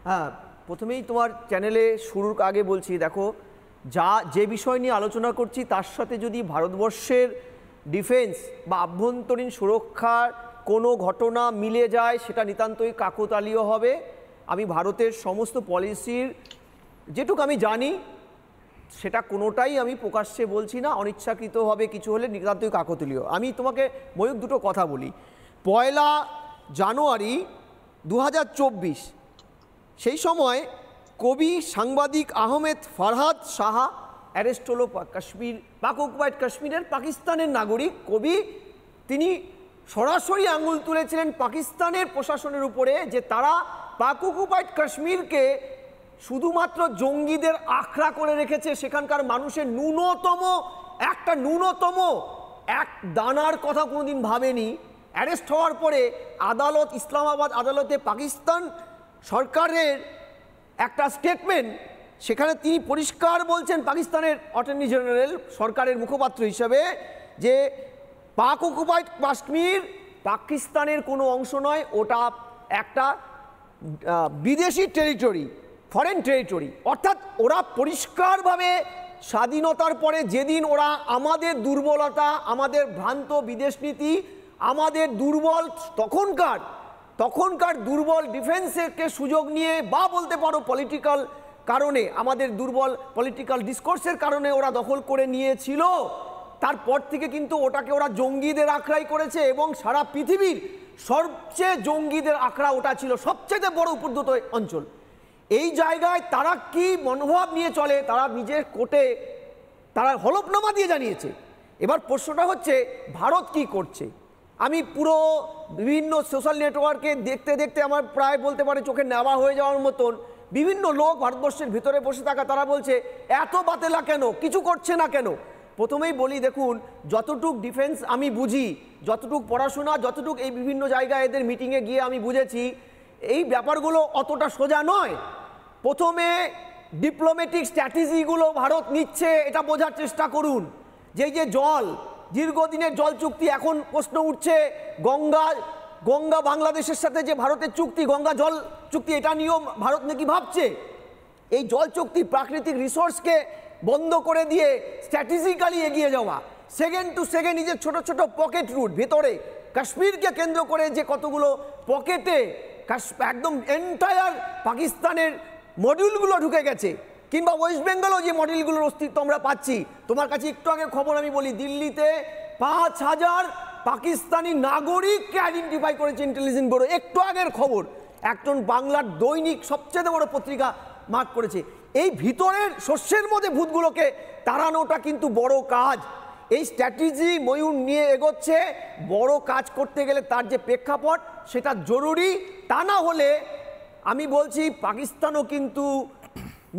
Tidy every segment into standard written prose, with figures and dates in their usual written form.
হ্যাঁ, প্রথমেই তোমার চ্যানেলে শুরুর আগে বলছি, দেখো যে বিষয় নিয়ে আলোচনা করছি তার সাথে যদি ভারতবর্ষের ডিফেন্স বা আভ্যন্তরীণ সুরক্ষার কোনো ঘটনা মিলে যায় সেটা নিতান্তই কাকতালীয় হবে। আমি ভারতের সমস্ত পলিসির যেটুকু আমি জানি সেটা কোনোটাই আমি প্রকাশ্যে বলছি না, অনিচ্ছাকৃতভাবে কিছু হলে নিতান্তই কাকতালীয়। আমি তোমাকে ময়ূক দুটো কথা বলি। 1 জানুয়ারি 2024 সেই সময় কবি সাংবাদিক আহমেদ ফারহাদ সাহা অ্যারেস্ট হলো। কাশ্মীর, পাক অকুপাইড কাশ্মীরের পাকিস্তানের নাগরিক কবি, তিনি সরাসরি আঙুল তুলেছিলেন পাকিস্তানের প্রশাসনের উপরে যে তারা পাক অকুপাইড কাশ্মীরকে শুধুমাত্র জঙ্গিদের আখড়া করে রেখেছে, সেখানকার মানুষের ন্যূনতম এক দানার কথা কোনোদিন ভাবেনি। অ্যারেস্ট হওয়ার পরে আদালত, ইসলামাবাদ আদালতে পাকিস্তান সরকারের একটা স্টেটমেন্ট, সেখানে তিনি পরিষ্কার বলছেন, পাকিস্তানের অ্যাটর্নি জেনারেল সরকারের মুখপাত্র হিসাবে, যে পাক অকুপাইড কাশ্মীর পাকিস্তানের কোনো অংশ নয়, ওটা একটা বিদেশি টেরিটরি, ফরেন টেরিটরি। অর্থাৎ ওরা পরিষ্কারভাবে স্বাধীনতার পরে যেদিন ওরা আমাদের দুর্বলতা, আমাদের ভ্রান্ত বিদেশ নীতি, আমাদের দুর্বল তখনকার দুর্বল ডিফেন্সকে সুযোগ নিয়ে, বা বলতে পারো পলিটিক্যাল কারণে, আমাদের দুর্বল পলিটিক্যাল ডিসকোর্সের কারণে ওরা দখল করে নিয়েছিল, তারপর থেকে কিন্তু ওটাকে ওরা জঙ্গিদের আখড়াই করেছে। এবং সারা পৃথিবীর সবচেয়ে জঙ্গিদের আখড়া ওটা ছিল, সবচেয়ে বড় উপদ্রুত অঞ্চল। এই জায়গায় তারা কি মনোভাব নিয়ে চলে, তারা নিজের কোর্টে তারা হলফনামা দিয়ে জানিয়েছে। এবার প্রশ্নটা হচ্ছে ভারত কি করছে। আমি পুরো বিভিন্ন সোশ্যাল নেটওয়ার্কে দেখতে দেখতে আমার প্রায় বলতে পারে চোখে নেওয়া হয়ে যাওয়ার মতন বিভিন্ন লোক ভারতবর্ষের ভিতরে বসে থাকা, তারা বলছে এত বাতেলা কেন, কিছু করছে না কেন। প্রথমেই বলি, দেখুন, যতটুক ডিফেন্স আমি বুঝি, যতটুক পড়াশোনা, যতটুক এই বিভিন্ন জায়গায় এদের মিটিংয়ে গিয়ে আমি বুঝেছি, এই ব্যাপারগুলো অতটা সোজা নয়। প্রথমে ডিপ্লোম্যাটিক স্ট্র্যাটেজিগুলো ভারত নিচ্ছে, এটা বোঝার চেষ্টা করুন। যে জল, দীর্ঘদিনের জল চুক্তি, এখন প্রশ্ন উঠছে গঙ্গা বাংলাদেশের সাথে যে ভারতের চুক্তি, গঙ্গা জল চুক্তি, এটা নিয়েও ভারত নাকি ভাবছে। এই জল চুক্তি প্রাকৃতিক রিসোর্সকে বন্ধ করে দিয়ে স্ট্র্যাটেজিক্যালি এগিয়ে যাওয়া, সেকেন্ড টু সেকেন্ড নিজের ছোট ছোট পকেট রুট, ভেতরে কাশ্মীরকে কেন্দ্র করে যে কতগুলো পকেটে একদম এন্টায়ার পাকিস্তানের মডিউলগুলো ঢুকে গেছে, কিংবা ওয়েস্ট বেঙ্গলও যে মডেলগুলোর অস্তিত্ব আমরা পাচ্ছি। তোমার কাছে একটু আগে খবর আমি বলি, দিল্লিতে 5000 পাকিস্তানি নাগরিককে আইডেন্টিফাই করেছে ইন্টেলিজেন্স ব্যুরো, একটু আগের খবর। একজন বাংলার দৈনিক সবচেয়ে বড় পত্রিকা মার্ক করেছে। এই ভিতরের শস্যের মধ্যে ভূতগুলোকে তাড়ানোটা কিন্তু বড় কাজ। এই স্ট্র্যাটেজি ময়ূর নিয়ে এগোচ্ছে। বড় কাজ করতে গেলে তার যে প্রেক্ষাপট সেটা জরুরি, তা না হলে আমি বলছি পাকিস্তানও কিন্তু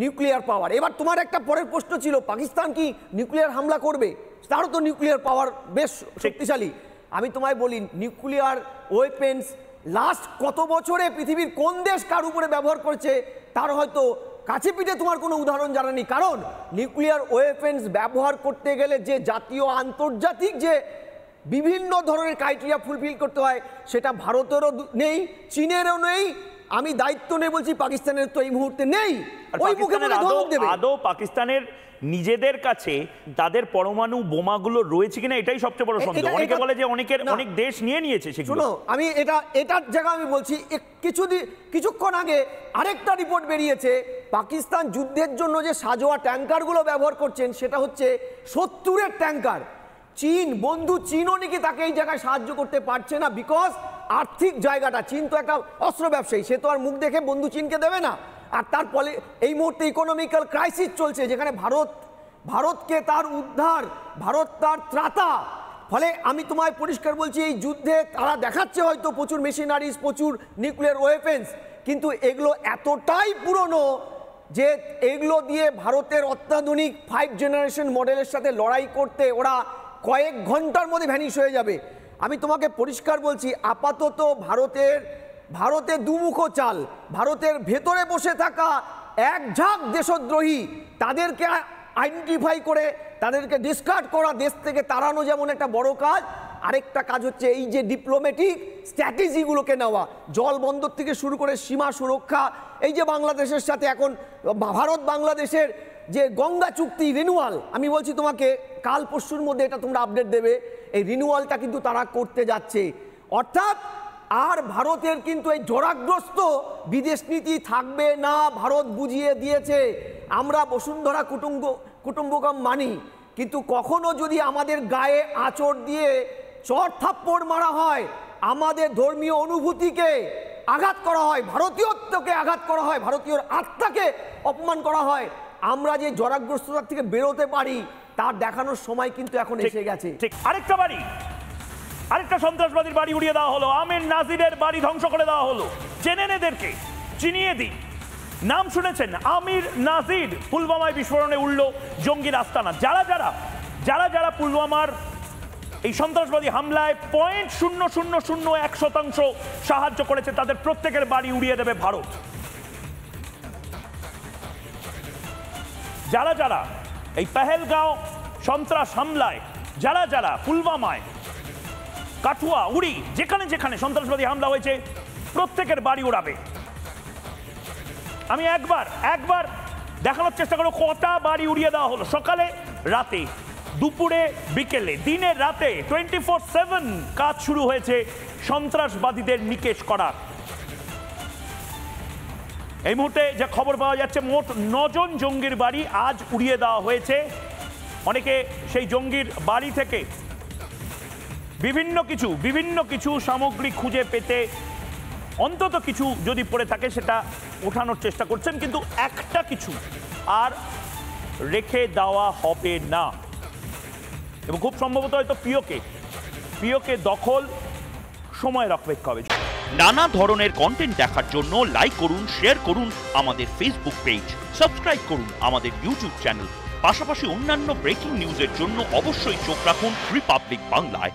নিউক্লিয়ার পাওয়ার। এবার তোমার একটা পরের প্রশ্ন ছিল, পাকিস্তান কি নিউক্লিয়ার হামলা করবে? তারও তো নিউক্লিয়ার পাওয়ার বেশ শক্তিশালী। আমি তোমায় বলি, নিউক্লিয়ার ওয়েপেন্স লাস্ট কত বছরে পৃথিবীর কোন দেশ কার উপরে ব্যবহার করেছে তার হয়তো কাছে পিঠে তোমার কোনো উদাহরণ জানা নেই। কারণ নিউক্লিয়ার ওয়েপেন্স ব্যবহার করতে গেলে যে জাতীয় আন্তর্জাতিক যে বিভিন্ন ধরনের ক্রাইটেরিয়া ফুলফিল করতে হয়, সেটা ভারতেরও নেই, চীনেরও নেই। আমি দায়িত্ব নিয়ে বলছি, পাকিস্তানের তো এই মুহূর্তে নেই। আদৌ পাকিস্তানের নিজেদের কাছে তাদের পরমাণু বোমাগুলো রয়েছে কিনা এটাই সবচেয়ে বড় সন্দেহ। অনেকে বলে যে অনেক দেশ নিয়ে নিয়েছে সেগুলো। আমি এটার জায়গা আমি বলছি, কিছুক্ষণ আগে আরেকটা রিপোর্ট বেরিয়েছে, পাকিস্তান যুদ্ধের জন্য যে সাজোয়া ট্যাঙ্কারগুলো ব্যবহার করছেন সেটা হচ্ছে 70-এর ট্যাঙ্কার। চীনও নাকি তাকে এই জায়গায় সাহায্য করতে পারছে না, বিকজ আর্থিক জায়গাটা, চীন তো একটা অস্ত্র ব্যবসায়ী, সে তো আর মুখ দেখে বন্ধু চীনকে দেবে না। আর তার ফলে এই মুহূর্তে ইকোনমিক্যাল ক্রাইসিস চলছে, যেখানে ভারতকে তার উদ্ধার, ভারত তার ত্রাতা। ফলে আমি তোমায় পরিষ্কার বলছি, এই যুদ্ধে তারা দেখাচ্ছে হয়তো প্রচুর মেশিনারিজ, প্রচুর নিউক্লিয়ার ওয়েপেন্স, কিন্তু এগুলো এতটাই পুরনো যে এগুলো দিয়ে ভারতের অত্যাধুনিক 5 জেনারেশন মডেলের সাথে লড়াই করতে ওরা কয়েক ঘন্টার মধ্যে ভ্যানিশ হয়ে যাবে। আমি তোমাকে পরিষ্কার বলছি, আপাতত ভারতের দুমুখ চাল, ভারতের ভেতরে বসে থাকা এক ঝাঁক দেশদ্রোহী, তাদেরকে আইডেন্টিফাই করে তাদেরকে ডিসকার্ড করা, দেশ থেকে তাড়ানো যেমন একটা বড় কাজ, আরেকটা কাজ হচ্ছে এই যে ডিপ্লোম্যাটিক স্ট্র্যাটেজিগুলোকে নেওয়া, জল বন্দর থেকে শুরু করে সীমা সুরক্ষা, এই যে বাংলাদেশের সাথে এখন ভারত বাংলাদেশের যে গঙ্গা চুক্তি রিনিউয়াল, আমি বলছি তোমাকে কাল পরশুর মধ্যে এটা তোমরা আপডেট দেবে, এই রিনিউয়ালটা কিন্তু তারা করতে যাচ্ছে। অর্থাৎ আর ভারতের কিন্তু এই জোরাগ্রস্ত বিদেশ নীতি থাকবে না, ভারত বুঝিয়ে দিয়েছে। আমরা বসুন্ধরা কুটুম্বকম মানি, কিন্তু কখনো যদি আমাদের গায়ে আঁচড় দিয়ে চড় থাপ্পড় মারা হয়, আমাদের ধর্মীয় অনুভূতিকে আঘাত করা হয়, ভারতীয়ত্বকে আঘাত করা হয়, ভারতীয় আত্মাকে অপমান করা হয়, আমরা যে জরাগ্রস্ততা থেকে বেরোতে পারি তার দেখানোর সময় কিন্তু এখন এসে গেছে। ঠিক আরেকটা সন্ত্রাসবাদীর বাড়ি উড়িয়ে দেওয়া হলো, আমির নাজিরের বাড়ি ধ্বংস করে দেওয়া হলো। চেনেন এদেরকে, চিনিয়ে দিই। নাম শুনেছেন আমির নাজির, পুলওয়ামায় বিস্ফোরণে উঠল জঙ্গির আস্তানা। যারা পুলওয়ামার এই সন্ত্রাসবাদী হামলায় 0.0001% সাহায্য করেছে, তাদের প্রত্যেকের বাড়ি উড়িয়ে দেবে ভারত। যারা এই পেহেলগাঁও সন্ত্রাস হামলায়, যারা পুলওয়ামায়, কাঠুয়া, উড়ি, যেখানে সন্ত্রাসবাদী হামলা হয়েছে, প্রত্যেকের বাড়ি উড়াবে। আমি একবার দেখানোর চেষ্টা করব কটা বাড়ি উড়িয়ে দেওয়া হলো। সকালে, রাতে, দুপুরে, বিকেলে, দিনে, রাতে 24/7 কাজ শুরু হয়েছে সন্ত্রাসবাদীদের নিকেশ করার। এই মুহূর্তে যে খবর পাওয়া যাচ্ছে, মোট 9 জন জঙ্গির বাড়ি আজ উড়িয়ে দেওয়া হয়েছে। অনেকে সেই জঙ্গির বাড়ি থেকে বিভিন্ন কিছু সামগ্রী খুঁজে পেতে, অন্তত কিছু যদি পড়ে থাকে সেটা ওঠানোর চেষ্টা করছেন, কিন্তু একটা কিছু আর রেখে দেওয়া হবে না। এবং খুব সম্ভবত হয়তো পিওকে দখল সময়ের অপেক্ষা হবে। নানা ধরনের কন্টেন্ট দেখার জন্য লাইক করুন, শেয়ার করুন আমাদের ফেসবুক পেজ, সাবস্ক্রাইব করুন আমাদের ইউটিউব চ্যানেল। পাশাপাশি অন্যান্য ব্রেকিং নিউজের জন্য অবশ্যই চোখ রাখুন রিপাবলিক বাংলায়।